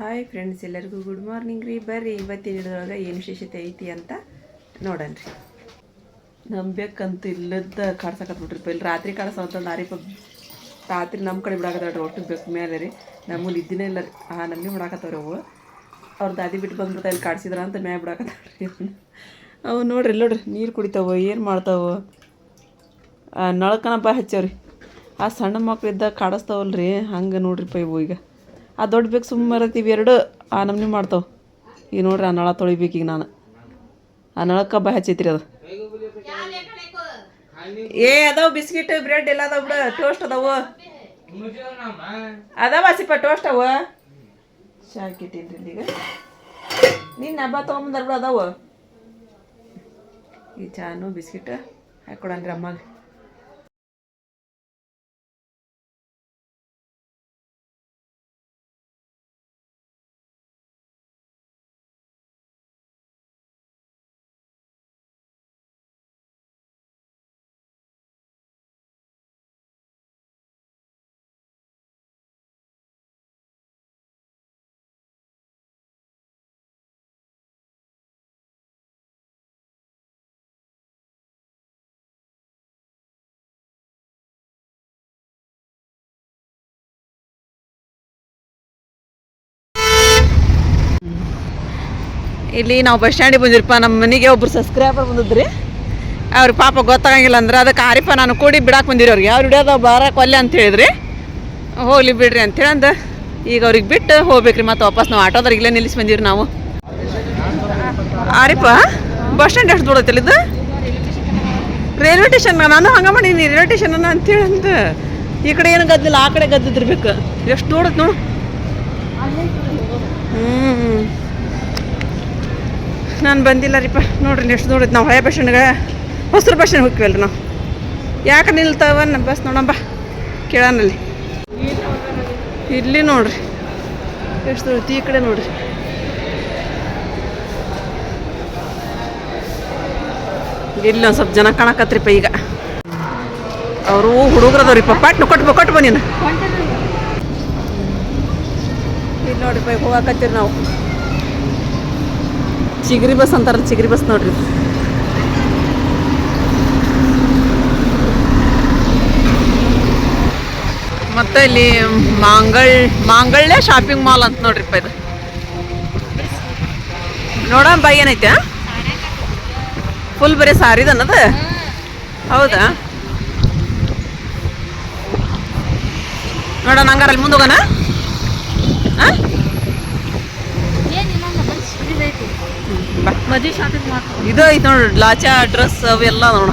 Hi friends, ಎಲ್ಲರಿಗೂ good morning ರೀ. ಬರ್ರಿ ಇವತ್ತಿನ ಹಿಡಿದೊಳಗೆ ಏನು ವಿಶೇಷತೆ ಐತಿ ಅಂತ ನೋಡೋಣ ರೀ. ನಂಬೇಕಂತೂ ಇಲ್ಲದ ಕಾಡ್ಸಕತ್ಬಿಟ್ರಿ. ಇಲ್ಲಿ ರಾತ್ರಿ ಕಾಡ್ಸಂತ ನಾರಿಪ ರಾತ್ರಿ ನಮ್ಮ ಕಡೆ ಬಿಡಾಕತ್ತಾಳ್ರಿ. ಒಟ್ಟು ಬೇಕು ಮೇಲೆ ರೀ ನಮ್ಮಲ್ಲಿ ಇದ್ದಿನೇ ಇಲ್ಲ ರೀ. ನಮ್ಮನೆ ಬಿಡಾಕತ್ತವ್ರಿ ಅವು. ಅವ್ರ ದಾದಿ ಬಿಟ್ಟು ಬಂದ್ಬಿಡ್ತಾ ಇಲ್ಲಿ ಕಾಡ್ಸಿದ್ರ ಅಂತ ಮ್ಯಾಗ ಬಿಡಾಕತ್ತಾಳ್ರಿ. ಅವು ನೋಡ್ರಿ ನೋಡ್ರಿ ನೀರು ಕುಡಿತಾವೆ, ಏನು ಮಾಡ್ತಾವೆ. ನಳಕನಪ್ಪ ಹಚ್ಚವ್ರಿ. ಆ ಸಣ್ಣ ಮಕ್ಳಿದ್ದಾಗ ಕಾಡಿಸ್ತಾವಲ್ರಿ, ಹಂಗೆ ನೋಡ್ರಿಪ್ಪ ಇವು. ಈಗ ಆ ದೊಡ್ಡ ಬೇಕು ಸುಮ್ಮರತ್ತೀವಿ ಎರಡು ಆ ನಮ್ನಿ ಮಾಡ್ತಾವೆ. ಈಗ ನೋಡ್ರಿ ಆ ನಳ ತೊಳಿಬೇಕು. ಈಗ ನಾನು ಆ ನಳಕ್ಕೆ ಹಬ್ಬ ಹಚ್ಚೈತ್ರಿ ಅದು. ಅದಾವ ಬಿಸ್ಕಿಟ್ ಬ್ರೆಡ್ ಎಲ್ಲ ಅದಾವ ಬಿಡ. ಟೋಸ್ಟ್ ಅದಾವು ಅದಾವ ಸಿಪ್ಪ ಟೋಸ್ಟ್ ಅವ ಶಾಕಿಟ್ಟಿನ್ರಿ. ಈಗ ನೀನು ಹಬ್ಬ ತೊಗೊಂಬಂದಾರ ಬಿಡ ಅದಾವ. ಈ ಚಾನು ಬಿಸ್ಕಿಟ್ ಹಾಕೊಡನ್ರಿ ಅಮ್ಮಗೆ. ಇಲ್ಲಿ ನಾವು ಬಸ್ ಸ್ಟ್ಯಾಂಡಿಗೆ ಬಂದಿರಪ್ಪ. ನಮ್ಮ ಮನೆಗೆ ಒಬ್ರು ಸಬ್ಸ್ಕ್ರೈಬರ್ ಬಂದಿದ್ರಿ. ಅವ್ರಿಗೆ ಪಾಪ ಗೊತ್ತಾಗಂಗಿಲ್ಲ ಅಂದ್ರೆ ಅದಕ್ಕೆ ಆರಿಪ ನಾನು ಕೂಡಿ ಬಿಡಾಕೆ ಬಂದಿರಿ. ಅವ್ರಿಗೆ ಅವ್ರು ಹಿಡಿಯೋದು ಬಾರ ಕೊಲ್ಲೆ ಅಂತ ಹೇಳಿದ್ರಿ. ಹೋಗ್ಲಿ ಬಿಡ್ರಿ ಅಂತೇಳಿ ಅಂದ ಈಗ ಅವ್ರಿಗೆ ಬಿಟ್ಟು ಹೋಗ್ಬೇಕ್ರಿ. ಮತ್ತು ವಾಪಸ್ ನಾವು ಆಟೋದಾಗ ಇಲ್ಲೇ ನಿಲ್ಲಿಸಿ ಬಂದಿವ್ರಿ ನಾವು. ಆರಿಪ ಬಸ್ ಸ್ಟ್ಯಾಂಡ್ ಎಷ್ಟು ದೂರ ಐತಲ್ಲ ಇದು? Railway station. ನಾನು ಹಂಗೆ ಮಾಡೀನಿ ರೈಲ್ವೆ ಸ್ಟೇಷನ್ ಅಂತೇಳಿ ಅಂತ. ಈ ಕಡೆ ಏನು ಗದ್ದಿಲ್ಲ, ಆ ಕಡೆ ಗದ್ದಿದ್ದಿರ್ಬೇಕು. ಎಷ್ಟು ದೂರ ಐತೆ ನೋಡು. ನಾನು ಬಂದಿಲ್ಲ ರೀಪ್ಪ. ನೋಡ್ರಿ ಎಷ್ಟು ನೋಡಿದ್. ನಾವು ಹಳೆ ಬಸ್ ಸ್ಟ್ಯಾಂಡ್ಗೆ ಹೊಸರು ಬಸ್ ಸ್ಟ್ಯಾಂಡ್ ಹೋಗ್ತೀವಲ್ರಿ ನಾವು. ಯಾಕೆ ನಿಲ್ತಾವ ನಮ್ಮ ಬಸ್ ನೋಡಂಬ ಕೇಳಾನಲ್ಲಿ. ಇಲ್ಲಿ ನೋಡ್ರಿ ಎಷ್ಟು ದೂರ. ಈ ಕಡೆ ನೋಡ್ರಿ ಇಲ್ಲಿ ಒಂದು ಸ್ವಲ್ಪ ಜನ ಕಾಣಕತ್ರಿಪ್ಪ. ಈಗ ಅವರು ಹುಡುಗರದವ್ರಿಪ್ಪ. ಪಾಟ್ನು ಕೊಟ್ಟು ಬನ್ನಿ. ಇಲ್ಲಿ ನೋಡ್ರಿಪ್ಪ ಈಗ ಹೋಗಾಕತ್ತೀರಿ ನಾವು. ಚಿಗರಿ ಬಸ್ ಅಂತಾರಲ್ಲ, ಚಿಗರಿ ಬಸ್ ನೋಡ್ರಿ. ಮತ್ತೆ ಇಲ್ಲಿ ಮಾಂಗಳ್ಯ ಶಾಪಿಂಗ್ ಮಾಲ್ ಅಂತ ನೋಡ್ರಿಪ್ಪ. ಇದು ನೋಡಂಬ ಏನೈತೆ ಫುಲ್ ಬರೀ ಸಾರಿದ ಅನ್ನೋದು. ಹೌದಾ? ನೋಡೋಣ ಹಂಗಾರ ಅಲ್ಲಿ ಮುಂದೆ ಹೋಗೋಣ. ಇದು ಐತೆ ನೋಡ್ರಿ ಲಾಚಾ ಡ್ರೆಸ್ ಅವೆಲ್ಲ ನೋಡ.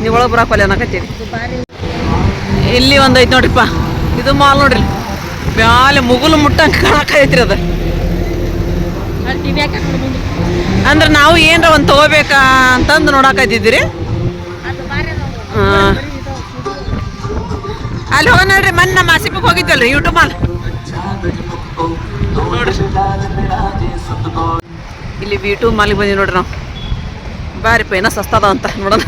ನೀವು ಒಳಗೆ ಬರಾಕಲ್ಲ ಅನ್ನಕತ್ತೀರಿ. ಇಲ್ಲಿ ಒಂದು ಐತೆ ನೋಡ್ರಿಪ್ಪ. ಇದು ಮಾಲ್ ನೋಡ್ರಿ. ಮ್ಯಾಲೆ ಮುಗುಲು ಮುಟ್ಟಂಗೆ ಕಾಣಕೈತ್ರಿ ಅದು. ಅಂದ್ರೆ ನಾವು ಏನರ ಒಂದು ತಗೋಬೇಕಾ ಅಂತಂದು ನೋಡಕತ್ತಿದ್ದೀರಿ. ಅಲ್ಲಿ ಹೋಗೋಣ ನೋಡ್ರಿ. ಮೊನ್ನೆ ನಮ್ಮ ಆಸಿಪಕ್ಕೆ ಹೋಗಿದ್ವಲ್ರಿ ಯೂಟ್ಯೂಬ್ ಮಾಲ್ ನೋಡ್ರಿ. ಇಲ್ಲಿ V2 ಮಾಲಿಗೆ ಬಂದಿವಿ ನೋಡ್ರಿ ನಾವು. ಬಾರಿಪ್ಪ ಏನೋ ಸಸ್ತದ ಅಂತ ನೋಡೋಣ.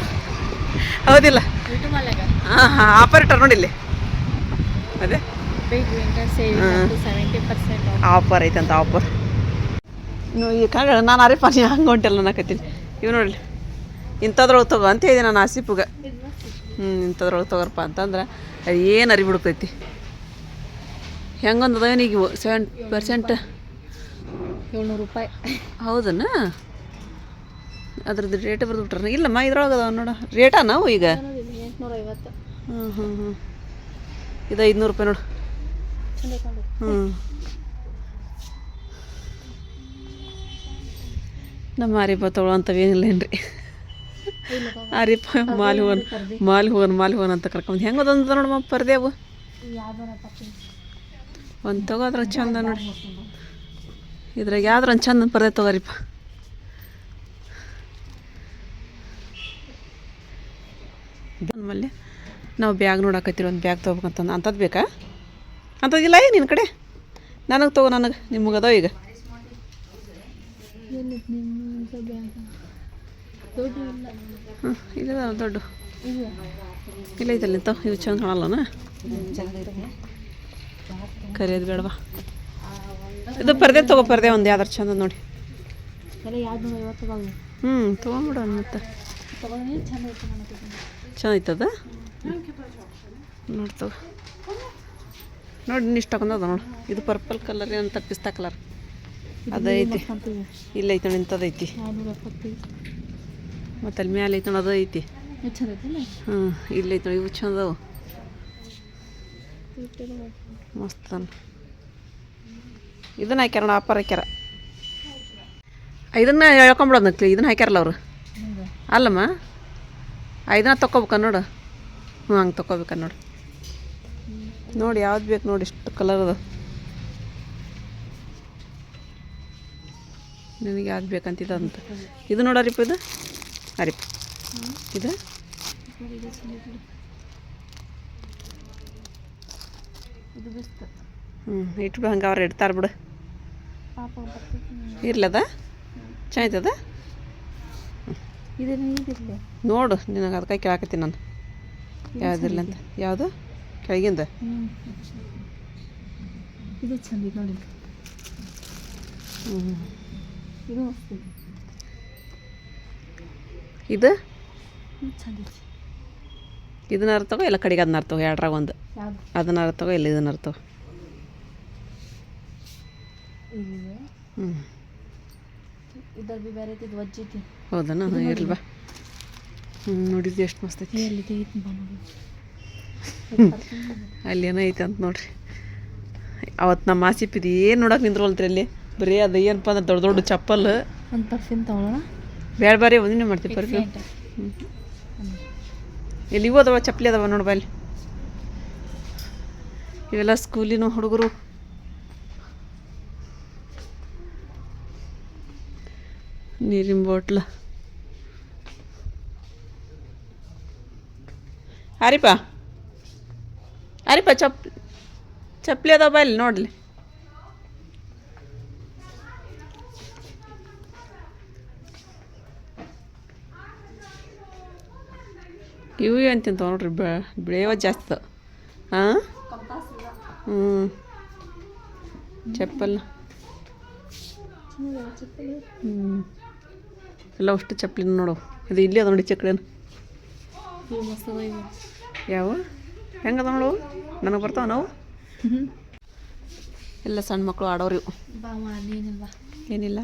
ಹೌದಿಲ್ಲ? ಆಪರೇಟರ್ ನೋಡಿ ಇಲ್ಲಿ. ಅದೇ ಆಫರ್ ಐತಂತ. ಆಫರ್ ಈ ಕಾಗ ನಾನು ಅರಿಪ ಹಂಗೆ ಹೊಂಟಲ್ಲ ಅನ್ನಕತ್ತೀನಿ. ಇವು ನೋಡಲಿ ಇಂಥದ್ರೊಳಗೆ ತಗೋ ಅಂತ ಹೇಳಿದೆ ನಾನು ಆಸಿಪುಗೆ. ಇಂಥದ್ರೊಳಗೆ ತಗೋರಪ್ಪ ಅಂತಂದ್ರೆ ಅದು ಏನು ಅರಿಬಿಡ್ತೈತಿ. ಹೆಂಗೊಂದು ಅದೇನೀಗ ಇವು 7% 700 ರೂಪಾಯಿ. ಹೌದನ್ನ? ಅದ್ರದ್ದು ರೇಟ್ ಬರ್ದುಬಿಟ್ರೆ ಇಲ್ಲಮ್ಮ. ಇದ್ರೊಳಗೆ ಅದಾವ ನೋಡ ರೇಟಾ ನಾವು ಈಗ 850. ಇದು 500 ರೂಪಾಯಿ ನೋಡು. ನಮ್ಮ ಆರಿಪ ತೊಗೊಳಂಥವೇನಿಲ್ಲ ಏನ್ರಿ. ಆರಿಪ ಮಾಲಿ ಹೋಗೋಣ ಅಂತ ಕರ್ಕೊಂಡು ಹೆಂಗೆ ಅದಂತ ನೋಡಮ್ಮ ಪರ್ದೇವು. ಒಂದು ತಗೋದ್ರ ಚಂದ ನೋಡಿ. ಇದ್ರಾಗ ಯಾವ್ದ್ರ ಒಂದು ಚಂದ ಪರ್ದೆ ತಗೋರಿಪ್ಪ. ನಮ್ಮಲ್ಲಿ ನಾವು ಬ್ಯಾಗ್ ನೋಡಕತ್ತೀವಿ. ಒಂದು ಬ್ಯಾಗ್ ತೊಗೋಬೇಕಂತ. ಅಂಥದ್ದು ಬೇಕಾ? ಅಂಥದ್ದಿಲ್ಲ ಈಗ ನಿನ್ನ ಕಡೆ? ನನಗೆ ತಗೋ. ನನಗೆ ನಿಮಗೆ ಅದಾವ ಈಗ. ಇಲ್ಲ ದೊಡ್ಡ ಇಲ್ಲ ಐತಲ್ಲ ಇಂಥವು. ಇವು ಚಂದ ಕಾಣಲ್ಲನ? ಕರಿಯೋದು ಬೇಡವಾ? ಇದು ಪರ್ದೆ ತಗೋ, ಪರ್ದೆ ಒಂದು ಯಾವ್ದಾರು ಚಂದ ನೋಡಿ. ಎಲ್ಲ 250 ಅದಾವು. ತೊಗೊಂಬಿಡು ಮತ್ತೆ. ತಗೊಂಡು ಚಂದ ಐತೆ ನನಗೆ. ಚಂದ ಐತದ ನೋಡಿ ತಗೋ. ನೋಡಿ ಇಷ್ಟು ತಗೊಂಡದ ನೋಡು. ಇದು ಪರ್ಪಲ್ ಕಲರ್ ಅಂತ ಪಿಸ್ತಾ ಕಲರ್ ಅದೈತಿ. ಇಲ್ಲ ಐತಿ ನೋಡಿ, ಇಂಥದ್ದೈತಿ. 270. ಮತ್ತು ಅಲ್ಲಿ ಮ್ಯಾಲೆ ಐತಿ ನೋಡಿ, ಅದು ಐತಿ. ಚಂದ ಐತಲ್ಲ. ಇಲ್ಲ ಐತಿ ನೋಡಿ, ಇವು ಚಂದ ಅದಾವು, ಮಸ್ತ್ ಅನ್ನ. ಇದನ್ನ ಹಾಕ್ಯಾರ ನೋಡಿ, ಆಫರ್ ಹಾಕ್ಯಾರ. ಇದನ್ನ ಹೇಳ್ಕೊಂಬಿಡೋದು ನಕ್ಲಿ, ಇದನ್ನ ಹಾಕ್ಯಾರಲ್ಲ ಅವರು. ಅಲ್ಲಮ್ಮ ಇದನ್ನ ತೊಗೋಬೇಕ ನೋಡು. ಹಂಗೆ ತೊಗೋಬೇಕ ನೋಡು. ನೋಡಿ ಯಾವ್ದು ಬೇಕು ನೋಡಿ, ಇಷ್ಟು ಕಲರ್ ಅದ. ನಿನಗೆ ಯಾವ್ದು ಬೇಕಂತಿದ್ದ ಅಂತ. ಇದು ನೋಡು ಅರಿಪ, ಇದು ಅರಿಪ ಇದು ಇಟ್ಬಿಡು, ಹಂಗೆ ಅವ್ರು ಇಡ್ತಾರೆ ಬಿಡು. ಇರ್ಲದ ಚೆನ್ನಾಯ್ತದ. ನೋಡು, ನಿನಗೆ ಅದಕ್ಕೆ ಕೇಳಾಕತ್ತೀನಿ ನಾನು ಯಾವುದಿಲ್ಲ ಅಂತ. ಯಾವುದು ಕೆಳಗಿಂದ? ಇದು ಚಂದ ನೋಡಿ. ಇದು ಇದು ಚಂದ ಐತಿ. ಇದನ್ನ ಅರ್ಥಗೋ ಇಲ್ಲ ಕಡೆಗೆ ಅದನ್ನ ಅರ್ಥಗೋ, ಎರಡ್ರಾಗ ಒಂದು. ಅದನ್ನ ಅರ್ಥಗೋ ಇಲ್ಲ ಇದನ್ನ ಅರ್ಥಗೋ. ಇದ್ರಲ್ಲಿ ಬೇರೆ ಐತಿ, ವಜ್ಜಿ ಐತಿ. ಹೌದಾ? ಇರ್ಲ್ವಾ. ನೋಡಿದ್ದು ಎಷ್ಟು ಮಸ್ತ್ ಐತಿ. ಅಲ್ಲಿ ಏನೋ ಐತೆ ಅಂತ ನೋಡ್ರಿ. ಅವತ್ತು ನಮ್ಮ ಆಸಿಪಿದು ಏನು ನೋಡಕ್ಕೆ ನಿಂದ್ರಲ್ತ್ರಿ ಅಲ್ಲಿ. ಬರೀ ಅದು ಏನಪ್ಪ ಅಂದ್ರೆ ದೊಡ್ಡ ದೊಡ್ಡ ಚಪ್ಪಲ್. ಒಂದು ಪರ್ಫ್ಯೂಮ್ ತೊಗೊಳ್ಳೋಣ. ಬೇರೆ ಬೇರೆ ಒಂದಿನ ಮಾಡ್ತೀವಿ ಪರ್ಫ್ಯೂಮ್. ಇಲ್ಲಿ ಇವು ಅದಾವ, ಚಪ್ಪಲಿ ಅದಾವ ನೋಡ್ಬಾ ಅಲ್ಲಿ. ಇವೆಲ್ಲ ಸ್ಕೂಲಿನ ಹುಡುಗರು. ನೀರಿನ ಬಾಟ್ಲ. ಅರಿಪ ಅರಿಪ ಚಪ್ಪಲಿ ಅದಾವ ಬಾ ಇಲ್ಲಿ ನೋಡಲಿ. ಇವು ಅಂತಿಂತ ನೋಡ್ರಿ, ಬೆಳೆಯವ ಜಾಸ್ತಿ. ಹಾಂ ಚಪ್ಪಲ್. ಎಲ್ಲ ಅಷ್ಟು ಚಪ್ಪಲಿನ ನೋಡು. ಅದು ಇಲ್ಲಿ ಅದ ನೋಡಿ ಚಕ್ಕಳೇನು. ಯಾವ ಹೆಂಗದ ನೋಡು, ನನಗೆ ಬರ್ತಾವ ನಾವು. ಎಲ್ಲ ಸಣ್ಣ ಮಕ್ಕಳು ಆಡೋರು ಇವು. ಏನಿಲ್ಲ,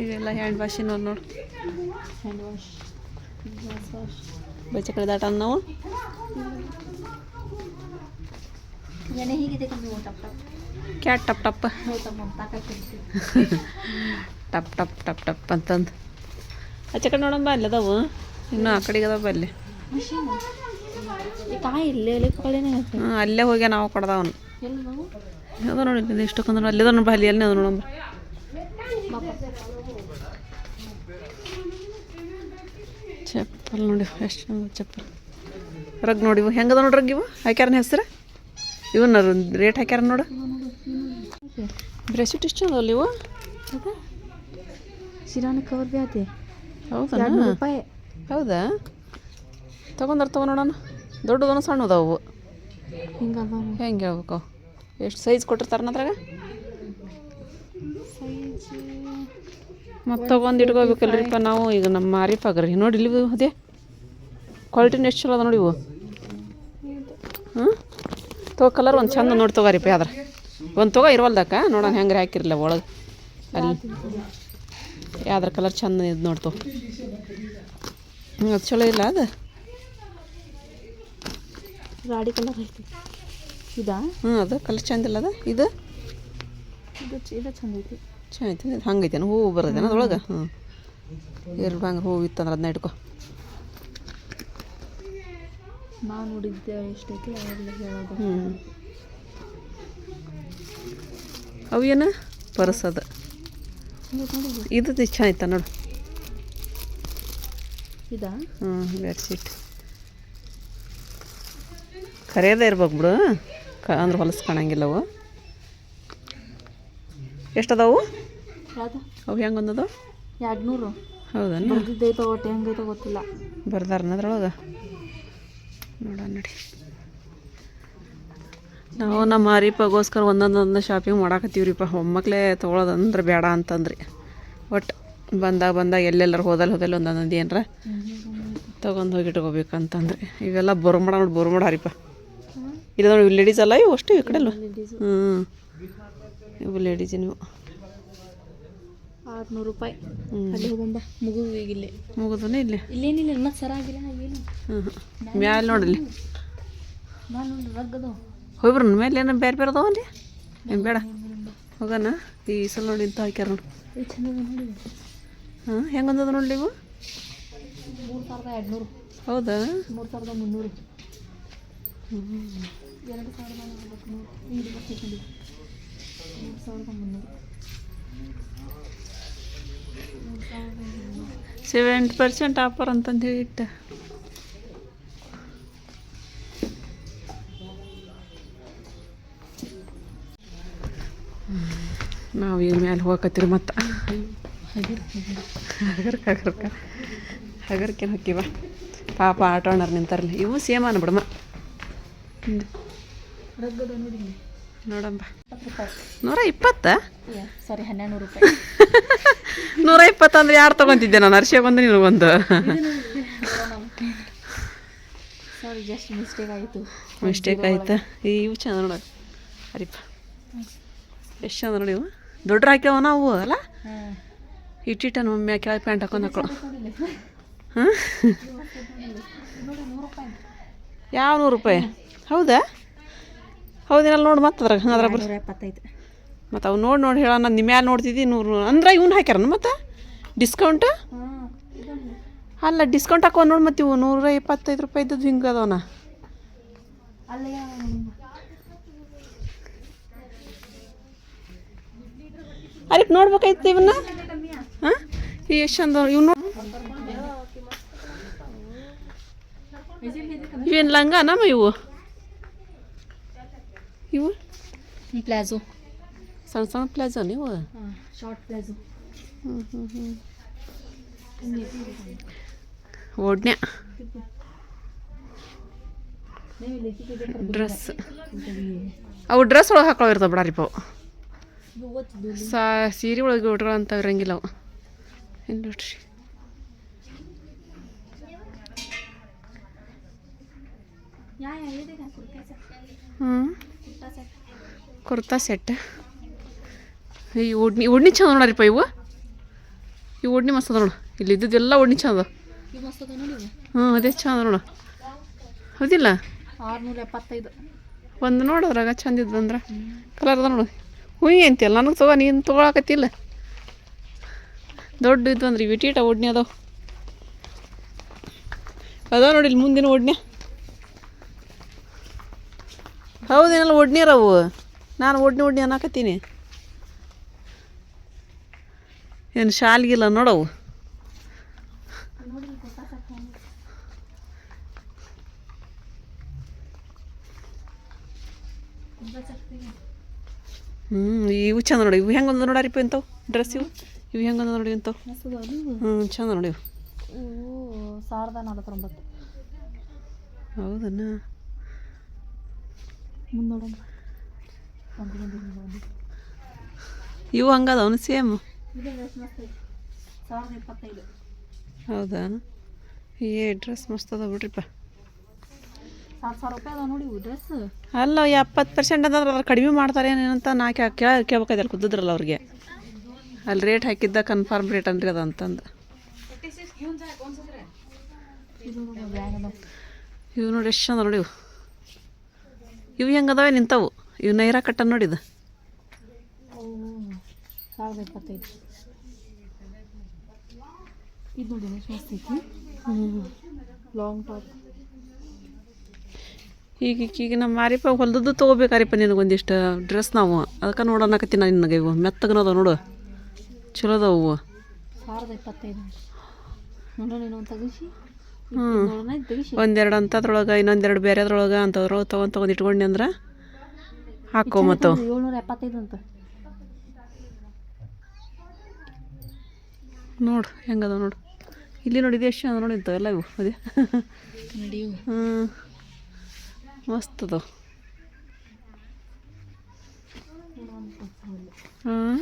ಇವೆಲ್ಲ ಹ್ಯಾಂಡ್ ವಾಶಿನವ್ರು ನೋಡು. ಹ್ಯಾಂಡ್ ವಾಶ್, ಗ್ಲಾಸ್ ವಾಶ್, ಬಚ್ಚಕಡೆ ದಾಟ ನಾವು. ಕ್ಯಾಟ್ ಟಪ್ ಟಪ್ ಟಪ್ ಟಪ್ ಟಪ್ ಟಪ್ ಅಂತಂದು ಆಚೆ ಕಡೆ ನೋಡಂಬ. ಅಲ್ಲಿ ಅದಾವು ಇನ್ನೂ, ಆ ಕಡೆಗೆ ಅದಾವ ಅಲ್ಲಿ. ಅಲ್ಲೇ ಹೋಗ್ಯ ನಾವು ಕೊಡ್ದವನು. ಅದ ನೋಡಿ ಇಷ್ಟಕ್ಕೊಂದು ಅಲ್ಲಿದ ನೋಡಿ, ಅಲ್ಲಿ ಎಲ್ಲಿ ಅದ ನೋಡಂಬ. ಚಪ್ಪಲ್ ನೋಡಿ ಎಷ್ಟು ಚಂದ ಚಪ್ಪಲ್. ರಗ್ ನೋಡಿ ಇವು ಹೆಂಗದ ನೋಡಿ, ರಗ್ ಇವು ಹಾಕ್ಯಾರನ ಹೆಸ್ರು. ಇವನ್ನ ರೇಟ್ ಹಾಕ್ಯಾರ ನೋಡು. ಬ್ರೆಸ್ಲೆಟ್ ಇಷ್ಟು ಚಂದಲ್ಲ ಇವು. ಶಿರಾನ ಕವರ್ ಬಿ ಆತಿ. ಹೌದಾ? 200 ರೂಪಾಯಿ. ಹೌದಾ? ತೊಗೊಂಡು ನೋಡೋಣ. ದೊಡ್ಡದನ್ನು ಸಣ್ಣದವು ಹಿಂಗೆ ಹೆಂಗೆ ಹೇಳ್ಬೇಕು? ಎಷ್ಟು ಸೈಜ್ ಕೊಟ್ಟಿರ್ತಾರ ಅದ್ರಾಗ? ಮತ್ತು ತೊಗೊಂಡು ಇಟ್ಕೋಬೇಕಲ್ರಿಪ್ಪ ನಾವು. ಈಗ ನಮ್ಮ ಮಾರಿಫಾಗ್ರಿ ನೋಡಿ ಇಲ್ಲಿ ಅದೇ ಕ್ವಾಲಿಟಿನ ಎಷ್ಟು ಚಲೋ ಅದ ನೋಡಿ ಇವು. ತಗೋ ಕಲರ್ ಒಂದು ಚಂದ ನೋಡಿ ತೊಗೋರಿಪ್ಪ. ಯಾವ್ದಾರ ಒಂದು ತೊಗೋ ಇರುವಲ್ದಾಕ ನೋಡೋಣ ಹೆಂಗ್ರಿ ಹಾಕಿರಲಿಲ್ಲ ಒಳಗೆ. ಅಲ್ಲಿ ಯಾವ್ದಾರ ಕಲರ್ ಚಂದ ಇದು ನೋಡ್ತೋ. ಅದು ಚಲೋ ಇಲ್ಲ ಅದು. ಗಾಡಿ ಕಲರ್ ಐತಿ ಇದಾ? ಅದು ಕಲರ್ ಚಂದ ಇಲ್ಲ. ಅದು ಇದು ಇದು ಚಂದ ಐತಿ. ಚಂದ ಐತಿ. ಇದು ಹಂಗೈತೇನು ಹೂವು ಬರೋದೇನ ಅದ್ರೊಳಗೆ? ಎರಡು ಹಂಗೆ ಹೂವು ಇತ್ತಂದ್ರೆ ಅದನ್ನ ಇಟ್ಕೊ. ನಾವು ನೋಡಿದ್ದೆ ಎಷ್ಟೈತಿ ಅವೆಲ್ಲ ಹೇಳೋದು. ಅವು ಏನು ಪರ್ಸ್ ಅದು. ಇದು ಚೆನ್ನಾಯ್ತ ನೋಡು. ಇದಾ? ಬೆಡ್ಶೀಟ್ ಖರೇದ ಇರ್ಬೇಕು ಬಿಡು, ಅಂದ್ರೆ ಹೊಲಸು ಕಾಣಂಗಿಲ್ಲವು. ಎಷ್ಟದಾವು ಅವು? ಹೆಂಗೆ ಒಂದದು? 200. ಹೌದಾ? ಬರ್ದಿದ್ದೈತ ಒಟ್ಟು ಹೆಂಗೈತ ಗೊತ್ತಿಲ್ಲ. ಬರ್ದಾರನ ಅದ್ರೊಳಗೆ ನೋಡ ನೋಡಿ. ನಾವು ನಮ್ಮ ಮಾರಿಪಗೋಸ್ಕರ ಒಂದೊಂದೊಂದು ಶಾಪಿಂಗ್ ಮಾಡಾಕತ್ತೀವ್ರಿಪ್ಪ. ಒಮ್ಮಕ್ಳೇ ತೊಗೊಳೋದಂದ್ರೆ ಬೇಡ ಅಂತಂದ್ರಿ. ಒಟ್ಟು ಬಂದಾಗ ಎಲ್ಲೆಲ್ಲರೂ ಹೋದಲ್ಲಿ ಒಂದೊಂದು ಏನರ ತೊಗೊಂಡು ಹೋಗಿ ಇಟ್ಕೋಬೇಕಂತಂದ್ರೆ ಇವೆಲ್ಲ ಬೋರ್ಮಾಡಾರಿಪ್ಪ. ಇಲ್ಲ ನೋಡಿ, ಇವು ಲೇಡೀಸ್ ಅಲ್ಲ, ಇವು ಅಷ್ಟು ಈ ಕಡೆ ಅಲ್ಲ. ಇವು ಲೇಡೀಸ್ ನೀವು 600 ರೂಪಾಯಿ. ಅಲ್ಲಿ ಹೋಗಂಬ ಮುಗಿದು ಈಗಿಲ್ಲೇ ಮುಗಿದನೇ ಇಲ್ಲೇ ಇಲ್ಲೇನಿಲ್ಲ ಮತ್ತೆ ಸರ ಆಗಿಲ್ಲ ಏನು. ಮ್ಯಾಲೆ ನೋಡಲಿ ನಾನು ರಗ್ಗದು ಹೋಗ್ಬ್ರ ಮೇಲೆ ಏನೋ ಬೇರೆ ಅದಾವಲ್ಲಿ. ಏನು ಬೇಡ ಹೋಗೋಣ. ಈ ಸಲ ನೋಡಿ ಇಂತ ಹಾಕ್ಯಾರ ನೋಡಿ. ಚಂದ ನೋಡಿ. ಹೆಂಗಂದದ ನೋಡ್ಲಿ ಇವು. 3200. ಹೌದಾ? 3300. 2400. 70% ಆಫರ್ ಅಂತಂದು ಹೇಳಿ ಇಟ್ಟ. ನಾವು ಈಗ ಮ್ಯಾಲೆ ಹೋಗಕತ್ತೀರಿ ಮತ್ತು ಹಗರ್ಕೇನು ಹೊಕ್ಕಿವ ಪಾಪ ಆಟೋ ಓನರ್ ನಿಂತಾರಲ್ಲ. ಇವು ಸೇಮ್ ಅನ್ಬಿಡಮ್ಮ. ನೋಡಮ್ಮ 120. ಸಾರಿ 1200 ರೂಪಾಯಿ. 120 ಅಂದ್ರೆ ಯಾರು ತೊಗೊತಿದ್ದೆ ನಾನು? ಅರ್ಶಿಯಾಗೊಂದು ನಿನಗೊಂದು. ಸಾರಿ, ಜಸ್ಟ್ ಮಿಸ್ಟೇಕ್ ಆಯಿತು. ಮಿಸ್ಟೇಕ್ ಆಯ್ತಾ? ಇವು ಚಂದ ನೋಡ ಅರಿಪ, ಎಷ್ಟು ಚಂದ ನೋಡಿ. ಇವು ದೊಡ್ಡ ಹಾಕ್ಯಾವ ನಾವು ಅಲ್ಲ. ಇಟ್ಟಿಟ್ಟ ಮಮ್ಮಿ ಕೆಳಗೆ ಪ್ಯಾಂಟ್ ಹಾಕೊಂಡು ಹಾಕೊಳ್ಳೋ. ಹಾಂ, ಯಾವ 100 ರೂಪಾಯಿ? ಹೌದಾ? ಹೌದೇನಲ್ಲ ನೋಡಿ. ಮತ್ತೆ ಅದ್ರಾಗ ಅದ್ರಾಗ 175. ಮತ್ತು ಅವು ನೋಡಿ ಹೇಳ. ನಾನು ನಿಮ್ಮ ಮ್ಯಾಲೆ ನೋಡ್ತಿದ್ದಿ 100 ಅಂದ್ರೆ ಇವ್ನು ಹಾಕ್ಯಾರ ಮತ್ತು ಡಿಸ್ಕೌಂಟ್ ಅಲ್ಲ. ಡಿಸ್ಕೌಂಟ್ ಹಾಕೋ ನೋಡಿ. ಮತ್ತು ಇವು 125 ರೂಪಾಯಿ ಇದ್ದದ್ದು ಹಿಂಗೆ ಅದಾವನ. ಅದಕ್ಕೆ ನೋಡ್ಬೇಕಾಯ್ತು ಇವನ್ನ. ಹಾಂ, ಎಷ್ಟು ಚಂದ ಇವು ನೋಡಿ. ಇವೇನು ಲಂಗ ನಮ್ಮ ಇವು ಪ್ಲಾಜೋ, ಸಣ್ಣ ಪ್ಲಾಜೋ ನೀವು. Short palazzo. ಓಡ್ನ್ಯಾ ಡ್ರೆಸ್. ಅವು ಡ್ರೆಸ್ ಒಳಗೆ ಹಾಕೊಳ್ಳೋ ಇರ್ತಾವೆ ಬಿಡಾರಿಪ್ಪ. ಅವು ಸೀರೆ ಒಳಗೆ ಉಟ್ಕೊಳ್ಳೋ ಅಂತ ಇರಂಗಿಲ್ಲ ಅವು. ಏನು ನೋಡ್ರಿ, ಕುರ್ತಾ ಸೆಟ್. ಈ ಓಡ್ನಿ ಚಂದ ನೋಡ್ರಿಪ್ಪ. ಇವು ಓಡ್ನಿ ಮಸ್ತ್ ಅದ ನೋಡು. ಇಲ್ಲಿ ಇದ್ದದ್ದೆಲ್ಲ ಓಡ್ನಿ ಚಂದ. ಅದೇ ಚಂದ ನೋಡು. ಹೌದಿಲ್ಲ? 675. ಒಂದು ನೋಡೋದ್ರಾಗ ಚಂದ ಇದ್ದಂದ್ರೆ ಕಲರ್ ಅದ ನೋಡು. ಹುಯ್ ಅಂತೀಯಲ್ಲ ನನಗೆ ತಗೋ, ನೀನು ತೊಗೊಳಕತ್ತಿಲ್ಲ. ದೊಡ್ಡ ಇದ್ವು ಅಂದ್ರೆ ಇವಿಟೀಟ ಓಡ್ನಿ ಅದಾವ ನೋಡಿ. ಇಲ್ಲಿ ಮುಂದಿನ ಓಡ್ನಿ ಹೌದೇನಲ್ಲ. ಓಡ್ನಿರವು. ನಾನು ಓಡ್ನಿ ಅನ್ನಕತ್ತೀನಿ. ಏನು ಶಾಲ್ಗಿಲ್ಲ ನೋಡವು. ಇವು ಚಂದ ನೋಡಿ. ಇವು ಹೆಂಗೆ ಒಂದು ನೋಡಾರಿಪ್ಪ ಇಂಥವು ಡ್ರೆಸ್. ಇವು ಹೆಂಗೆ ಒಂದು ನೋಡಿ ಇಂಥವು. ಚಂದ ನೋಡಿ. ಇವು 1049. ಹೌದನ್ನ. ಇವು ಹಂಗದ ಅವನು ಸೇಮ್. ಹೌದಾ? ಡ್ರೆಸ್ ಮಸ್ತ್ ಅದ ಬಿಡ್ರಿಪ್ಪ. 1000 ರೂಪಾಯಿ ಅದ ನೋಡಿ ಇವು ಡ್ರೆಸ್. ಅಲ್ಲ 70% ಅದಂದ್ರೆ ಅದ್ರ ಕಡಿಮೆ ಮಾಡ್ತಾರೆ ಏನಂತ ನಾ ಕೇಳ್ಬೇಕಾಯ್ತಲ್ಲ ಕೂತಿದ್ರಲ್ಲ ಅವ್ರಿಗೆ. ಅಲ್ಲಿ ರೇಟ್ ಹಾಕಿದ್ದ ಕನ್ಫರ್ಮ್ ರೇಟ್ ಅಂದ್ರಿ ಅದು ಅಂತಂದು. ಇವು ನೋಡಿ ಎಷ್ಟು ಚಂದ ನೋಡಿ. ಇವು ಹೆಂಗೆ ಅದಾವೆ ನಿಂತವು. ಇವು ನೈರಾ ಕಟ್ಟ ನೋಡಿದ. 1025. ಇದು ನೋಡಿ ಮಸ್ತ್ ಐತಿ. Long top. ಈಗ ನಮ್ಮ ಮಾರಿಪ ಹೊಲ್ದದ್ದು ತೊಗೋಬೇಕಾರಿಪ್ಪ ನಿನಗೊಂದಿಷ್ಟು ಡ್ರೆಸ್. ನಾವು ಅದಕ್ಕೆ ನೋಡೋಣಕತ್ತೀನಿ ನಾನು ನಿನಗೆ. ಇವು ಮೆತ್ತಗನದ ನೋಡು, ಚಲೋ ಅದಾವು. 1025. ಒಂದೆರಡು ಅಂಥದ್ರೊಳಗೆ ಇನ್ನೊಂದೆರಡು ಬೇರೆದ್ರೊಳಗೆ ಅಂಥದ್ರೊಳಗೆ ತೊಗೊಂಡು ಇಟ್ಕೊಂಡಿ ಅಂದ್ರೆ ಹಾಕೋ. ಮತ್ತು 775 ಅಂತ ನೋಡು ಹೆಂಗದ ನೋಡು. ಇಲ್ಲಿ ನೋಡಿದೆ ಎಷ್ಟು ಚಂದ ನೋಡಿ ಇಂಥವೆಲ್ಲ ಇವು. ಅದೇ ಮಸ್ತ್ ಅದಾವ. ಹಾಂ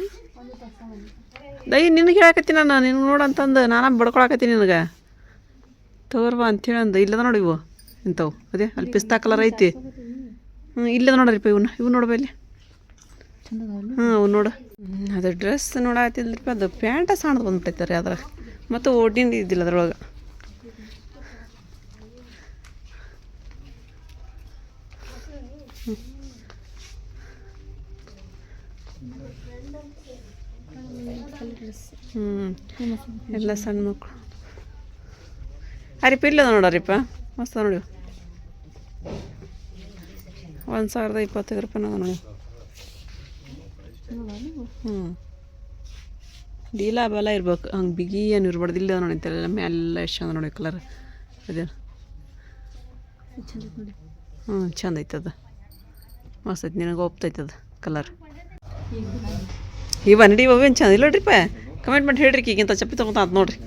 ದೈ ನಿನಗೆ ಹೇಳಕತ್ತೀನಿ ನಾನು ನಿನಗೆ ನೋಡಂತಂದು ನಾನು ಬಡ್ಕೊಳಕತ್ತೀನಿ ನಿನಗೆ ತಗೋರ್ಬಾ ಅಂಥೇಳಿ ಅಂದು ಇಲ್ಲದ ನೋಡಿ ಇವು ಇಂಥವು ಅದೇ ಅಲ್ಲಿ ಪಿಸ್ತಾ ಕಲರ್ ಐತಿ ಇಲ್ಲದ ನೋಡ್ರಿಪ್ಪ ಇವು ನೋಡ್ಬ ಇಲ್ಲಿ ಅವು ನೋಡು ಅದು ಡ್ರೆಸ್ ನೋಡತ್ತಿಲ್ರಿಪ್ಪ ಅದು ಪ್ಯಾಂಟ ಸಣ್ಣದು ಬಂದ್ಬಿಟ್ಟೈತೆ ಅದ್ರಾಗ ಮತ್ತು ಓಡಿಂದ ಇದ್ದಿಲ್ಲ ಅದ್ರೊಳಗೆ ಎಲ್ಲ ಸಣ್ಣ ಮಕ್ಕಳು ಅರಿಪ ಇಲ್ಲದ ನೋಡರಿಪ್ಪ ಮಸ್ತ್ ನೋಡಿ 1025 ರೂಪಾಯಿ ಅದ ನೋಡಿ ಡೀಲಾ ಬೆಲ್ಲ ಇರ್ಬೇಕು ಹಂಗೆ ಬಿಗಿ ಏನು ಇರ್ಬಾರ್ದು ಇಲ್ಲ ನೋಡಿ ಅಂತೆಲ್ಲ ಮ್ಯಾಲೆಲ್ಲ ಎಷ್ಟು ಚಂದ ನೋಡಿ ಕಲರ್ ಅದೇ ಚಂದ ಐತದ ಮಸ್ತ್ ಐತಿ ನಿನಗೆ ಒಪ್ತೈತದ ಕಲರ್ ಇವ ನಡಿ ಇವ ಏನು ಚಂದ ಇಲ್ಲ ನೋಡ್ರಿಪ್ಪ ಕಮೆಂಟ್ ಮಾಡಿ ಹೇಳ್ರಿ ಈಗಿಂತ ಚಪ್ಪಿ ತೊಗೊತ ಅಂತ ನೋಡ್ರಿ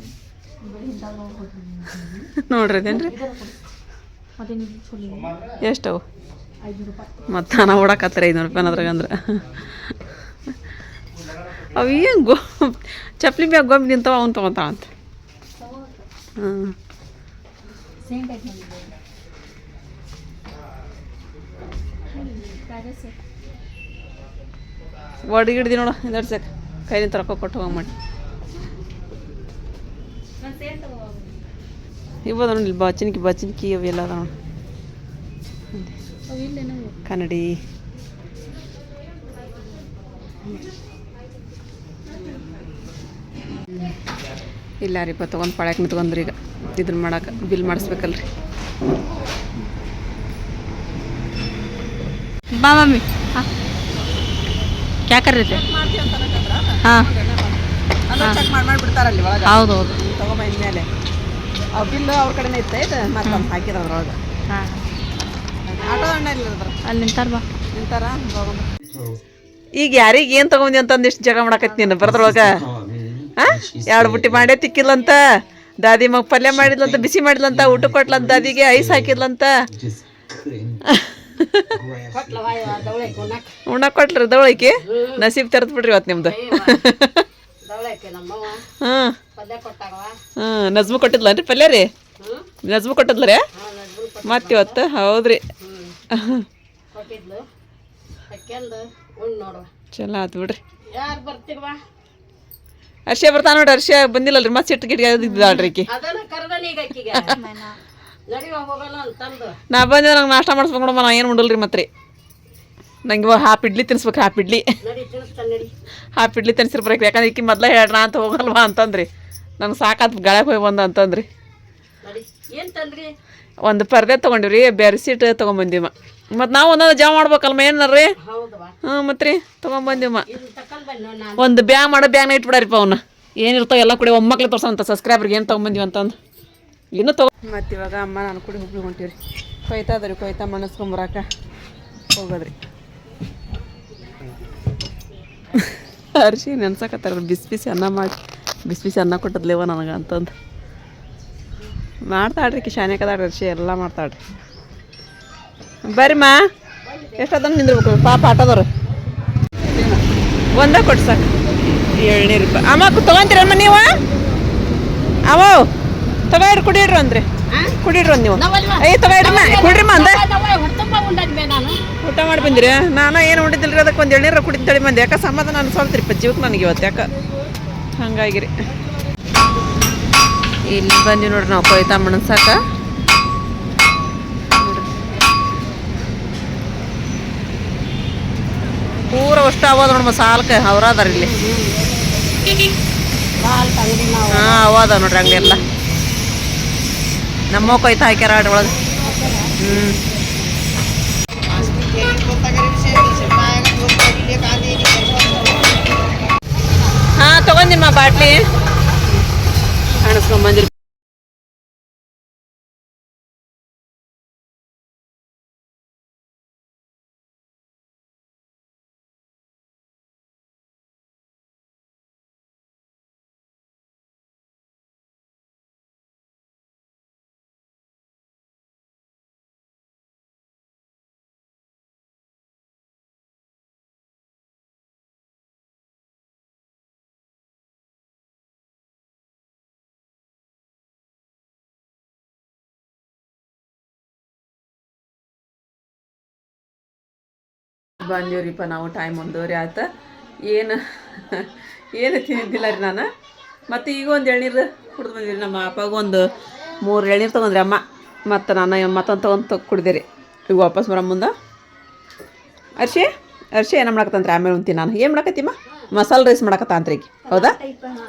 ನೋಡ್ರಿ ಅದೇನ್ರಿ ಎಷ್ಟವು ಮತ್ತು ನಾವು ಓಡಾಕತ್ತಾರೆ 500 ರೂಪಾಯಿ ಅದ್ರಾಗ ಅಂದ್ರೆ ಅವು ಏನು ಚಪ್ಪಲಿ ಮ್ಯಾಗ ಗೊಂಬಿ ನಿಂತವ ಅವ್ನು ತೊಗೊತಾಳ ಅಂತ ಒಡಿ ಹಿಡ್ದಿ ನೋಡು ಇದರ್ಸಕ್ಕೆ ಕೈಲಿಂದ ತರಕೊ ಕೊಟ್ಟು ಹೋಗಿ ಮಾಡಿ ಇವಾಗ ನೋಡಿ ಬಚಿನ್ಕಿ ಅವೆಲ್ಲ ಅದ ನೋಡಿ ಕನ್ನಡಿ ಇಲ್ಲ ರೀಪ ತೊಗೊಂಡು ಪಳ್ಯಾಕ ನಿಂತ್ಕೊಂಡ್ರಿ ಈಗ ಇದನ್ನ ಮಾಡಕ್ಕೆ ಬಿಲ್ ಮಾಡಿಸ್ಬೇಕಲ್ರಿ ಬಾ ಮಮ್ಮಿ ಕ್ಯಾ ಕರ್ ರೇ ಹಾಂ ಚೆಕ್ ಮಾಡಿ ಬಿಡ್ತಾರಲ್ಲಿ ಒಳಗೆ ಹೌದು ಹೌದು ತಗೊಂಬ ಇನ್ಮೇಲೆ ಅವು ಬಿಲ್ಲು ಅವ್ರ ಕಡೆನೇ ಇತ್ತು ಮತ್ತೆ ಹಾಕಿದ ಅದ್ರೊಳಗೆ ಹಾಂ ಆಟೋ ಅಣ್ಣ ಇಲ್ಲ ಅಲ್ಲಿ ನಿಂತಾರ ಬಾ ನಿಂತಾರ ಈಗ ಯಾರಿಗೆ ಏನು ತಗೊಂಡಿ ಅಂತಂದು ಇಷ್ಟು ಜಗ ಮಾಡಕತ್ತಿ ನೀನು ಬರದ್ರೊಳಗೆ ಹಾಂ 2 ಬುಟ್ಟಿ ಮಾಡೇ ತಿಕ್ಕಿಲ್ಲಂತ ದಾದಿ ಮಗ ಪಲ್ಯ ಮಾಡಿದ್ಲಂತ ಬಿಸಿ ಮಾಡಿದ್ಲಂತ ಊಟ ಕೊಟ್ಲಂತ ದಾದಿಗೆ ಐಸ್ ಹಾಕಿದ್ಲಂತ ಉಣ್ಣಕ್ಕೆ ಕೊಟ್ರಿ ದವಳಕಿ ನಸೀಬ್ ತೆರೆದು ಬಿಡ್ರಿ ಇವತ್ತು ನಿಮ್ದು ಹಾಂ ಹಾಂ ನಜ್ಮು ಕೊಟ್ಟಿದ್ಲನ್ರಿ ಪಲ್ಯ ರೀ ನಜ್ಮು ಕೊಟ್ಟಿದ್ಲ ಮತ್ತೆ ಇವತ್ತು ಹೌದ್ರಿ ಚಲೋ ಆತು ಬಿಡ್ರಿ ಹರ್ಷ ಬರ್ತಾ ನೋಡ್ರಿ ಹರ್ಷ ಬಂದಿಲ್ಲಲ್ರಿ ಮತ್ತೆ ಸಿಟ್ಟು ಗಿಟ್ಗೆ ಇದ್ದಾಳ್ರಿ ಆಕಿ ನಾ ಬಂದ್ರೆ ನಂಗೆ ನಾಷ್ಟ ಮಾಡಿಸ್ಬೇಕು ನೋಡಮ್ಮ ನಾ ಏನು ಉಂಡಲ್ರಿ ಮತ್ತೆ ರೀ ನಂಗೆ ಹಾಫ್ ಇಡ್ಲಿ ತಿನ್ಸ್ಬೇಕು ಹಾಫ್ ಇಡ್ಲಿ ತಿನ್ಸಿರ್ಬೇಕು ಯಾಕಂದ್ರೆ ಈಕಿ ಮೊದಲೇ ಹೇಳ್ರ ಅಂತ ಹೋಗಲ್ವಾ ಅಂತಂದ್ರಿ ನಂಗೆ ಸಾಕಾತ್ ಗಾಳಕ್ಕೆ ಹೋಗಿ ಬಂದ ಅಂತಂದ್ರಿ ಒಂದು ಪರ್ದೆ ತೊಗೊಂಡಿವ್ರಿ ಬೇರೆ ಸೀಟ್ ತೊಗೊಂಬಂದಿವ ಮತ್ತು ನಾವು ಒಂದೊಂದು ಜಾವ ಮಾಡ್ಬೇಕಲ್ಮ ಏನಾರ್ರಿ ಮತ್ತೆ ರೀ ತೊಗೊಂಬಂದಿವಮ್ಮ ಒಂದು ಬ್ಯಾಗ್ ಮಾಡೋ ಬ್ಯಾಗ್ನ ಇಟ್ಬಿಡಾರಿಪ್ಪ ಅವನ್ನ ಏನಿರ್ತಾವ ಎಲ್ಲ ಕೂಡ ಒಮ್ಮಕ್ಳು ತೋರ್ಸಂತ ಸಬ್ಸ್ಕ್ರೈಬ್ರಿಗೆ ಏನು ತೊಗೊಂಬಂದಿವಿ ಅಂತಂದು ಇನ್ನೂ ಮತ್ತು ಇವಾಗ ಅಮ್ಮ ನಾನು ಕೂಡ ಹುಬ್ಳಿ ಹೊಂಟೀವಿ ರೀ ಕೊಯ್ತಾ ಮಣಸ್ಕೊಂಬರಾಕ ಹೋಗೋದ್ರಿ ಅರ್ಶಿ ನೆನ್ಸಕತ್ತಾರ ಬಿಸಿ ಅನ್ನ ಕೊಟ್ಟದ್ಲೇವ ನನಗೆ ಅಂತಂದು ಮಾಡ್ತಾಳ್ರಿ ಶಾನ್ಯಾಕದಾಳ್ರಿ ಅರ್ಶಿ ಎಲ್ಲ ಮಾಡ್ತಾಳ್ರಿ ಬರ್ರಿಮ್ಮ ಎಷ್ಟೊತ್ತನ ನಿಂದಿರ್ಬೇಕು ಪಾಪ ಆಟೋದವ್ರು ಒಂದೇ ಕೊಟ್ಟು ಸಾಕು 7 ರೂಪಾಯಿ ಅಮ್ಮ ತೊಗೊಂತೀರಮ್ಮ ನೀವು ಅವ ತಗೊಳ್ರಿ ಕುಡಿಡ್ರಿ ಅಂದ್ರೆ ಕುಡಿಡ್ರಿ ಒಂದು ನೀವು ತಗೊಳ್ರಮ್ಮ ಕುಡ್ರಿಮ್ಮ ಅಂದೆ ಊಟ ಮಾಡಿ ಬಂದಿರಿ ನಾನು ಏನು ಉಂಡಿದ್ದಿಲ್ರಿ ಅದಕ್ಕೆ ಒಂದು ಎಳ್ನೀರು ಕುಡಿತೇಳಿ ಬಂದೆ ಯಾಕೆ ಸಮಾಧಾನ ಅನ್ಸೋಳ್ತಿರಿಪ್ಪ ಜೀವಕ್ಕೆ ನನಗೆ ಇವತ್ತು ಯಾಕೆ ಹಂಗಾಗಿರಿ ಇಲ್ಲಿ ಬಂದ್ವಿ ನೋಡ್ರಿ ನಾವು ಕೊಯ್ತಾ ಮಣಸಾಕ ಪೂರ ಅಷ್ಟು ಅವಾದ ನೋಡಮ್ಮ ಸಾಲ್ಕ ಅವ್ರ ಅದಾರ ಇಲ್ಲಿ ಹಾಂ ಅವಾದ ನೋಡ್ರಿ ಹಂಗೆಲ್ಲ ನಮ್ಮ ಕೊಯ್ತಾ ಹಾಕ್ಯಾರ ಆಟ ಒಳಗೆ ಹಾಂ ತಗೊಂಡಿಮ್ಮ ಬಾಟ್ಲಿ ಕಾಣಿಸ್ಕೊಂಬಂದಿರಿ ಬಂದೀವ್ರಿಪ್ಪ ನಾವು ಟೈಮ್ ಒಂದೂವರೆ ಆಯ್ತು. ಏನು ತಿಂದಿದ್ದಿಲ್ಲ ರೀ ನಾನು. ಮತ್ತು ಈಗ ಒಂದು ಎಳ್ನೀರು ಕುಡ್ದು ಬಂದಿರಿ. ನಮ್ಮ ಅಪ್ಪಗೂ ಒಂದು 3 ಎಳ್ನೀರು ತೊಗೊಂಡ್ರಿ ಅಮ್ಮ. ಮತ್ತು ನಾನು ಮತ್ತೊಂದು ತೊಗೊಂಡು ಕುಡ್ದೆ ರೀ. ಈಗ ವಾಪಸ್ ಬರೋ ಮುಂದೆ ಅರ್ಶಿ ಏನು ಮಾಡಕತ್ತಂತ್ರಿ? ಆಮೇಲೆ ಉಂತೀನಿ ನಾನು. ಏನು ಮಾಡಕತ್ತೀಮ್ಮ? ಮಸಾಲೆ ರೈಸ್ ಮಾಡಕತ್ತಾಂತ್ರಿ ಈಗ. ಹೌದಾ?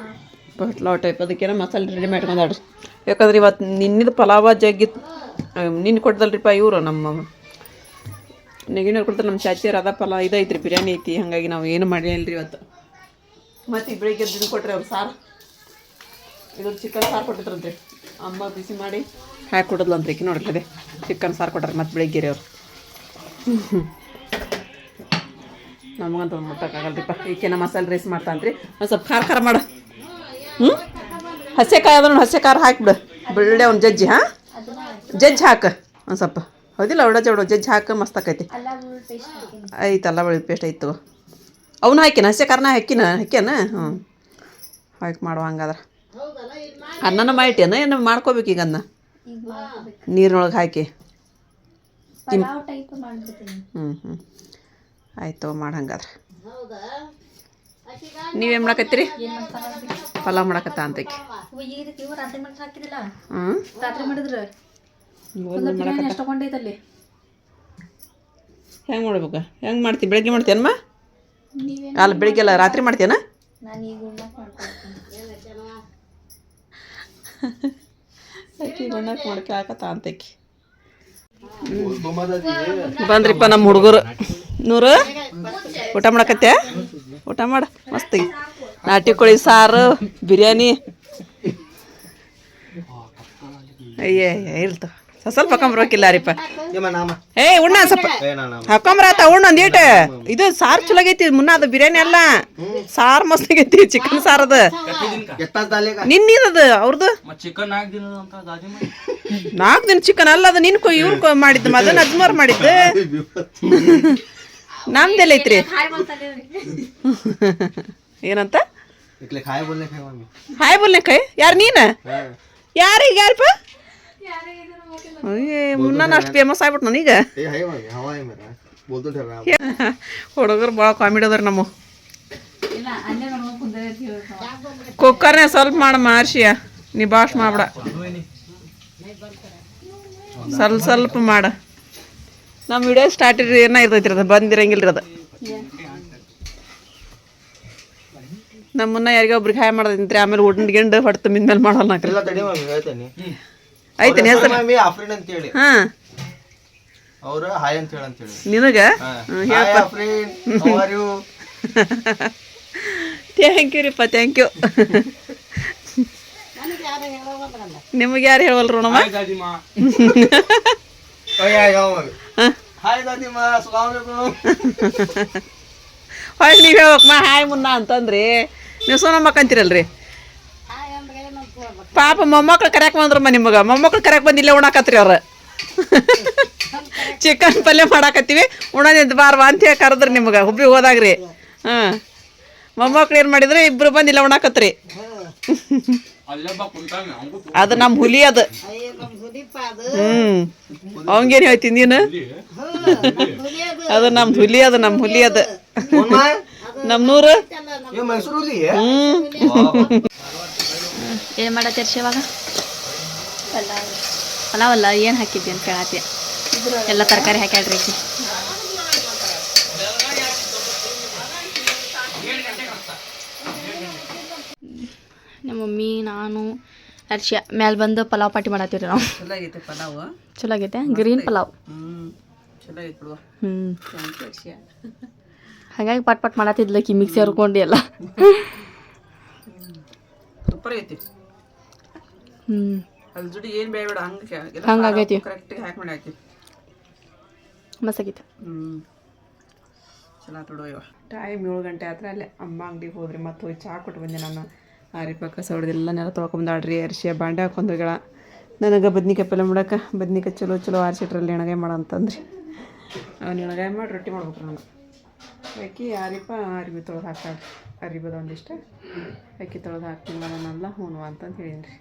ಪಲಾವ್ ಟೈಪ್. ಅದಕ್ಕೇನೋ ಮಸಾಲೆ ರೆಡಿ ಮಾಡ್ಕೊಂಡಾಡ್ರಿ. ಯಾಕಂದ್ರೆ ಇವತ್ತು ನಿನ್ನಿದು ಪಲಾವ ಜಗ್ಗಿತ್ತು. ನಿನ್ನೆ ಕೊಡ್ದಲ್ರಿಪ್ಪ ಇವರು ನಮ್ಮ ನೆಗಿನವ್ರು ಕೊಡ್ತಾರೆ ನಮ್ಮ ಚಾಚಿಯರು. ಅದ ಪಲಾವ್ ಇದೈತ್ರಿ, ಬಿರಿಯಾನಿ ಐತಿ. ಹಾಗಾಗಿ ನಾವು ಏನು ಮಾಡಿಲ್ಲ ರೀ ಇವತ್ತು. ಮತ್ತು ಬೆಳಿಗ್ಗೆ ಎದ್ದು ಕೊಟ್ರಿ ಅವ್ರು ಸಾರು. ಇದು ಚಿಕನ್ ಸಾರು ಕೊಟ್ಟಿದ್ರಂತ್ರಿ. ಅಮ್ಮ ಬಿಸಿ ಮಾಡಿ ಹಾಕಿ ಕೊಡೋದ್ಲಂತ್ರಿ. ಈಕಿ ನೋಡ್ರಿ ಅದೇ ಚಿಕನ್ ಸಾರು ಕೊಟ್ಟಾರೆ ಮತ್ತು ಬೆಳಿಗ್ಗೆ ರೀ ಅವ್ರು. ನಮಗಂತ ಒಂದು ಮುಟ್ಟಕ್ಕಾಗಲ್ರಿಪ್ಪ. ಈಕೆನ ಮಸಾಲೆ ರೈಸ್ ಮಾಡ್ತಾನ್ರಿ. ಒಂದು ಸ್ವಲ್ಪ ಖಾರ ಮಾಡು. ಹಸೆಕಾಯಿ ಅದ ನೋಡಿ, ಹಸೆ ಖಾರ ಹಾಕಿಬಿಡು. ಬೆಳ್ಳೆ ಒಂದು ಜಜ್ಜಿ. ಹಾಂ, ಜಜ್ಜಿ ಹಾಕು ಒಂದು ಸ್ವಲ್ಪ. ಹೌದಿಲ್ಲ? ಚೌಡ ಜಜ್ಜಿ ಹಾಕಿ ಮಸ್ತ್ ಆಕೈತಿ. ಐತೆ ಅಲ್ಲ ಬೆಳ್ಳುಳ್ಳಿ ಪೇಸ್ಟ್ ಐತು. ಅವನು ಹಾಕಿನ ಹಸೆ ಖಾರನ ಹಾಕ್ಯಾನ. ಹ್ಞೂ, ಹಾಕಿ ಮಾಡುವ. ಹಂಗಾದ್ರೆ ಅನ್ನನ ಮಾಡಿಟ್ಟೇನ ಏನು ಮಾಡ್ಕೋಬೇಕು ಈಗ? ಅನ್ನ ನೀರಿನೊಳಗೆ ಹಾಕಿ ಹ್ಞೂ ಆಯ್ತು ಮಾಡಿ. ಹಂಗಾದ್ರೆ ನೀವೇನು ಮಾಡಕತ್ತೀರಿ? ಪಲಾವ್ ಮಾಡಕತ್ತ ಅಂತಕಿ. ಹೆಂಗೆ ಮಾಡ್ಬೇಕು? ಹೆಂಗೆ ಮಾಡ್ತೀವಿ? ಬೆಳಗ್ಗೆ ಮಾಡ್ತೀಯನಮ್ಮ? ಅಲ್ಲ, ಬೆಳಿಗ್ಗೆ ಅಲ್ಲ, ರಾತ್ರಿ ಮಾಡ್ತೀಯನ? ಆಕಿ ಗುಂಡಕ್ಕೆ ಮಾಡ್ಕೆ ಹಾಕತ್ತ ಅಂತಕಿ. ಬಂದ್ರಿಪ್ಪ ನಮ್ಮ ಹುಡುಗರು. ನೂರು ಊಟ ಮಾಡಕತ್ತೆ? ಊಟ ಮಾಡ ಮಸ್ತಿ. ನಾಟಿ ಕೋಳಿ ಸಾರು, ಬಿರಿಯಾನಿ. ಅಯ್ಯೇ ಇಲ್ತ ಸ್ವಲ್ಪ ಹಾಕೊಂಬರ್ಬೇಕಿಲ್ಲ ರೀಪ್ಪ. ಉಣ್ಣ ಸ್ವಲ್ಪ ಹಾಕೊಂಬರತ್ತ. ಉಣ್ಣ ಒಂದು ಈಟ. ಇದು ಸಾರು ಚಲೋ ಆಗೈತಿ ಮುನ್ನ. ಅದು ಬಿರಿಯಾನಿ ಅಲ್ಲ, ಸಾರು ಮಸ್ತ್ ಆಗೈತಿ. ಚಿಕನ್ ಸಾರು ಅದ ನಿನ್ನದು ಅವ್ರದ್ದು. 4 ದಿನ ಚಿಕನ್ ಅಲ್ಲ ಅದು. ನಿನ್ ಇವ್ರು ಮಾಡಿದ್ದು, ಅದನ್ನ ಅಜ್ಮಾರ್ ಮಾಡಿದ್ದು. ನಮ್ದೆಲ್ಲ ಐತ್ರಿ. ಏನಂತ ಹಾಯ್ ಬೋಲ್ನೆ ಕೈ? ಯಾರು ನೀನು? ಯಾರೀಗ? ಯಾರಪ್ಪ? ಮುನ್ನ ಅಷ್ಟು ಫೇಮಸ್ ಆಗ್ಬಿಟ್ಟು ನನೀಗ. ಹುಡುಗರು ಭಾಳ ಕಾಮಿಡಿ ಅದಾರ ನಮ್ಮ. ಕುಕ್ಕರ್ನೇ ಸ್ವಲ್ಪ ಮಾಡಮ್ಮ ಅರ್ಶಿಯ. ನೀ ಬಾಷ್ ಮಾಡ್ಬೇಡ, ಸ್ವಲ್ಪ ಮಾಡ. ನಮ್ಮ ವಿಡಿಯೋ ಸ್ಟಾರ್ಟ್ ಏನ ಇರ್ತೈತಿ ಅದು, ಬಂದಿರಂಗಿಲ್ಲ ಅದು. ನಮ್ಮನ್ನ ಯಾರಿಗ ಒಬ್ರಿಗೆ ಹಾಯ್ ಮಾಡೋದಂತ್ರಿ. ಆಮೇಲೆ ಉಂಡು ಹೊಟ್ಟು ತುಂಬಿದ ಮೇಲೆ ಮಾಡೋಲ್ಲ ನಾಕ್ರಿ. ಐತೇನೆ ಹೆಸರು? ಹಾಂ, ಅವರು ಹಾಯ್ ಅಂತ ಹೇಳಿ ಅಂತ ಹೇಳಿ ನಿನಗೆ ಥ್ಯಾಂಕ್ ಯು ರೀಪ್ಪ, ಥ್ಯಾಂಕ್ ಯು. ನಿಮಗೆ ಯಾರು ಹೇಳವಲ್ರು ನೋಡಮ್ಮ? ಹೊಳ್ಳಿ ನೀವು ಹೇಳ್ಬೇಕಮ್ಮ ಹಾಯ್ ಮುನ್ನ ಅಂತಂದ್ರಿ. ನೀವು ಸೋನಮ್ಮಕ್ಕಂತೀರಲ್ರಿ. ಪಾಪ ಮೊಮ್ಮಕ್ಳು ಕರ್ಯಾಕ್ ಬಂದ್ರಮ್ಮ ನಿಮಗೆ. ಮೊಮ್ಮಕ್ಳು ಕರ್ಯಾಕ್ ಬಂದು ಇಲ್ಲೇ ಉಣಾಕತ್ರಿ ಅವ್ರು. ಚಿಕನ್ ಪಲ್ಯ ಮಾಡಾಕತ್ತೀವಿ, ಉಣೋದಿದ್ದು ಬಾರ್ವಾ ಅಂತ ಹೇಳಿ ಕರೆದ್ರಿ ನಿಮ್ಗೆ ಹುಬ್ಬಿಗೆ ಹೋದಾಗ್ರಿ. ಹಾಂ, ಮೊಮ್ಮಕ್ಳು ಏನು ಮಾಡಿದ್ರೆ ಇಬ್ಬರು ಬಂದು ಇಲ್ಲ ಉಣಾಕತ್ರಿ. ಅದು ನಮ್ಮ ಹುಲಿ ಅದು. ಅವಂಗೇನು ಹೇಳ್ತೀನಿ ನೀನು? ಅದು ನಮ್ಮ ಹುಲಿ, ಅದು ನಮ್ಮ ಹುಲಿ ಅದು. ನಮ್ಮ ನೂರು. ಏನು ಮಾಡತ್ತೀರಿ ಶಿವಾಗ? ಪಲಾವಲ್ಲ, ಏನು ಹಾಕಿದ್ದೆ ಅಂತ ಕೇಳತ್ತೀಯ? ಎಲ್ಲ ತರಕಾರಿ ಹಾಕ್ಯಾಡ್ರಿ. ನಮ್ಮ ಮಮ್ಮಿ, ನಾನು, ಅರ್ಶಿಯ ಮ್ಯಾಲೆ ಬಂದು ಪಲಾವ್ ಪಾರ್ಟಿ ಮಾಡತ್ತೀವಿ ನಾವು. ಚಲೋ ಆಗೈತೆ ಪಲಾವ್. ಚಲೋ ಆಗೈತೆ ಗ್ರೀನ್ ಪಲಾವ್. ಚಲೋ ಆಗೈತೆ ಬಿಡುವ. ಹಾಗಾಗಿ ಪಟ್ ಮಾಡತ್ತಿದ್ಲಕ್ಕಿ ಮಿಕ್ಸಿ ಹರ್ಕೊಂಡು ಎಲ್ಲ. ಸೂಪರ್ ಐತಿ. ಅದ್ರ ಜೋಡಿ ಏನು ಬೇಡ ಹಂಗಾಗೈತಿ. ಕರೆಕ್ಟಾಗಿ ಹಾಕಿ ಮಾಡಿ ಹಾಕಿ ಮಸ್ತ್ ಆಗೈತಿ. ಚಲೋ ಬಿಡುವ. ಇವ ಟೈಮ್ 7 ಗಂಟೆ ಆದ್ರೆ ಅಲ್ಲೇ ಅಮ್ಮ ಅಂಗಡಿಗೆ ಹೋದ್ರಿ. ಮತ್ತು ಹೋಗಿ ಚಹಾ ಕೊಟ್ಟು ಬಂದೆ ನಾನು. ಕಸ ಹೊಡೆದೆಲ್ಲ ನೆಲ ತೊಳ್ಕೊಂಬಂದಾಡ್ರಿ. ಅರ್ಶಿಯ ಬಾಂಡೆ ಹಾಕೊಂಡು ಹೋಗ್ಯಾಳ. ನನಗೆ ಬದ್ನಿಕಾಯಿ ಪಲ್ಯ ಮಾಡಕ್ಕೆ ಬದ್ನಿಕಾಯಿ ಚಲೋ ಆರಿಸಿಟ್ರಲ್ಲಿ ಎಣಗಾಯಿ ಮಾಡ ಅಂತಂದ್ರಿ. ಅವ್ನು ಎಣಗಾಯಿ ಮಾಡಿ ರೊಟ್ಟಿ ಮಾಡ್ಬೇಕು ನಾನು. ಅಕ್ಕಿ ಅರಿಬಿ ತೊಳೆದು ಹಾಕಾಡ್ರಿ. ಅರಿಬದ ಒಂದಿಷ್ಟು ಅಕ್ಕಿ ತೊಳೆದು ಹಾಕ್ತೀನಿ ನಾನೆಲ್ಲ ಹೂನು ಅಂತಂದು ಹೇಳಿನಿ ರೀ.